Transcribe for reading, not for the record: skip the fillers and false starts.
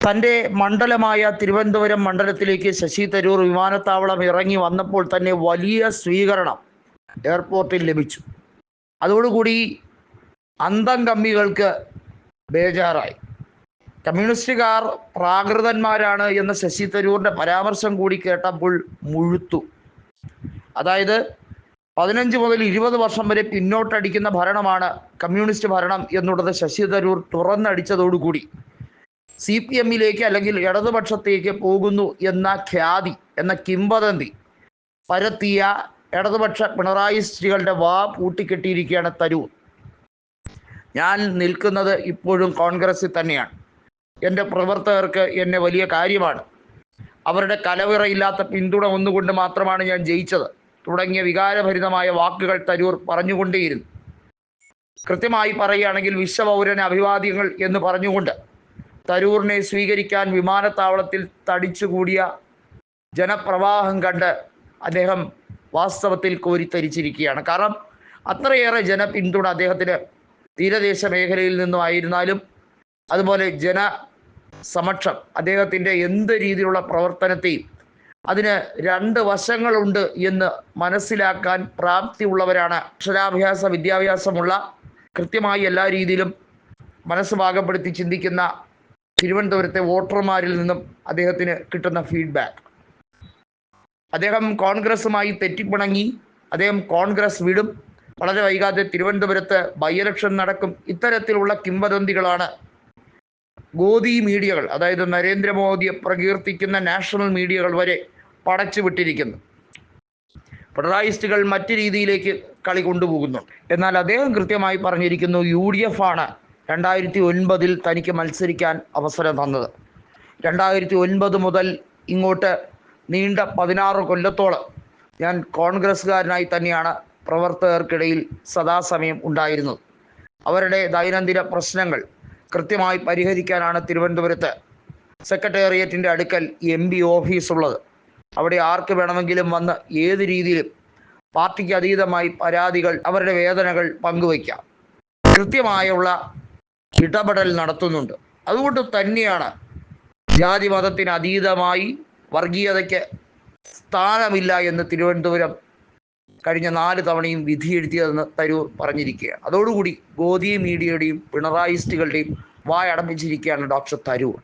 തൻ്റെ മണ്ഡലമായ തിരുവനന്തപുരം മണ്ഡലത്തിലേക്ക് ശശി തരൂർ വിമാനത്താവളം ഇറങ്ങി വന്നപ്പോൾ തന്നെ വലിയ സ്വീകരണം എയർപോർട്ടിൽ ലഭിച്ചു. അതോടുകൂടി അന്തം കമ്മികൾക്ക് ബേജാറായി. കമ്മ്യൂണിസ്റ്റുകാർ പ്രാകൃതന്മാരാണ് എന്ന ശശി തരൂരിൻ്റെ പരാമർശം കൂടി കേട്ടപ്പോൾ മുഴുത്തു. അതായത് 15 മുതൽ 20 വർഷം വരെ പിന്നോട്ടടിക്കുന്ന ഭരണമാണ് കമ്മ്യൂണിസ്റ്റ് ഭരണം എന്നുള്ളത് ശശി തരൂർ തുറന്നടിച്ചതോടുകൂടി CPM-ലേക്ക് അല്ലെങ്കിൽ ഇടതുപക്ഷത്തേക്ക് പോകുന്നു എന്ന ഖ്യാതി, എന്ന കിംവദന്തി പരത്തിയ ഇടതുപക്ഷ പിണറായിസ്റ്റുകളുടെ വാ പൂട്ടിക്കെട്ടിയിരിക്കുകയാണ് തരൂർ. ഞാൻ നിൽക്കുന്നത് ഇപ്പോഴും കോൺഗ്രസിൽ തന്നെയാണ്. എൻ്റെ പ്രവർത്തകർക്ക് എന്നെ വലിയ കാര്യമാണ്. അവരുടെ കലവറയില്ലാത്ത പിന്തുണ ഒന്നുകൊണ്ട് മാത്രമാണ് ഞാൻ ജയിച്ചത് തുടങ്ങിയ വികാരഭരിതമായ വാക്കുകൾ തരൂർ പറഞ്ഞുകൊണ്ടേയിരുന്നു. കൃത്യമായി പറയുകയാണെങ്കിൽ വിശ്വപൗരന് അഭിവാദ്യങ്ങൾ എന്ന് പറഞ്ഞുകൊണ്ട് തരൂറിനെ സ്വീകരിക്കാൻ വിമാനത്താവളത്തിൽ തടിച്ചുകൂടിയ ജനപ്രവാഹം കണ്ട് അദ്ദേഹം വാസ്തവത്തിൽ കോരിത്തരിച്ചിരിക്കുകയാണ്. കാരണം അത്രയേറെ ജനപിന്തുണ അദ്ദേഹത്തിന് തീരദേശ മേഖലയിൽ നിന്നും ആയിരുന്നാലും അതുപോലെ ജനസമക്ഷം അദ്ദേഹത്തിൻ്റെ എന്ത് രീതിയിലുള്ള പ്രവർത്തനത്തെയും അതിന് 2 വശങ്ങളുണ്ട് എന്ന് മനസ്സിലാക്കാൻ പ്രാപ്തിയുള്ളവരാണ്. അക്ഷരാഭ്യാസ വിദ്യാഭ്യാസമുള്ള, കൃത്യമായി എല്ലാ രീതിയിലും മനസ്സ് പാകപ്പെടുത്തി ചിന്തിക്കുന്ന തിരുവനന്തപുരത്തെ വോട്ടർമാരിൽ നിന്നും അദ്ദേഹത്തിന് കിട്ടുന്ന ഫീഡ്ബാക്ക്. അദ്ദേഹം കോൺഗ്രസുമായി തെറ്റിപ്പിണങ്ങി, അദ്ദേഹം കോൺഗ്രസ് വിടും, വളരെ വൈകാതെ തിരുവനന്തപുരത്ത് ബൈ ഇലക്ഷൻ നടക്കും. ഇത്തരത്തിലുള്ള കിംവദന്തികളാണ് ഗോദി മീഡിയകൾ, അതായത് നരേന്ദ്രമോദിയെ പ്രകീർത്തിക്കുന്ന നാഷണൽ മീഡിയകൾ വരെ പടച്ചു വിട്ടിരിക്കുന്നു. പിണറായിസ്റ്റുകൾ മറ്റു രീതിയിലേക്ക് കളി കൊണ്ടുപോകുന്നുണ്ട്. എന്നാൽ അദ്ദേഹം കൃത്യമായി പറഞ്ഞിരിക്കുന്നു, UDF ആണ് 2009 തനിക്ക് മത്സരിക്കാൻ അവസരം തന്നത്. 2009 മുതൽ ഇങ്ങോട്ട് നീണ്ട 16 കൊല്ലത്തോളം ഞാൻ കോൺഗ്രസ്സുകാരനായി തന്നെയാണ് പ്രവർത്തകർക്കിടയിൽ സദാസമയം ഉണ്ടായിരുന്നത്. അവരുടെ ദൈനംദിന പ്രശ്നങ്ങൾ കൃത്യമായി പരിഹരിക്കാനാണ് തിരുവനന്തപുരത്ത് സെക്രട്ടേറിയറ്റിൻ്റെ അടുക്കൽ MP ഓഫീസുള്ളത്. അവിടെ ആർക്ക് വേണമെങ്കിലും വന്ന് ഏത് രീതിയിലും പാർട്ടിക്ക് അതീതമായി പരാതികൾ, അവരുടെ വേദനകൾ പങ്കുവയ്ക്കാം. കൃത്യമായുള്ള ഇടപെടൽ നടത്തുന്നുണ്ട്. അതുകൊണ്ട് തന്നെയാണ് ജാതി മതത്തിന് അതീതമായി വർഗീയതയ്ക്ക് സ്ഥാനമില്ല എന്ന് തിരുവനന്തപുരം കഴിഞ്ഞ 4 തവണയും വിധിയെഴുതിയതെന്ന് തരൂർ പറഞ്ഞിരിക്കുകയാണ്. അതോടുകൂടി ഗോദി മീഡിയയുടെയും പിണറായിസ്റ്റുകളുടെയും വായടപ്പിച്ചിരിക്കുകയാണ് ഡോക്ടർ തരൂർ.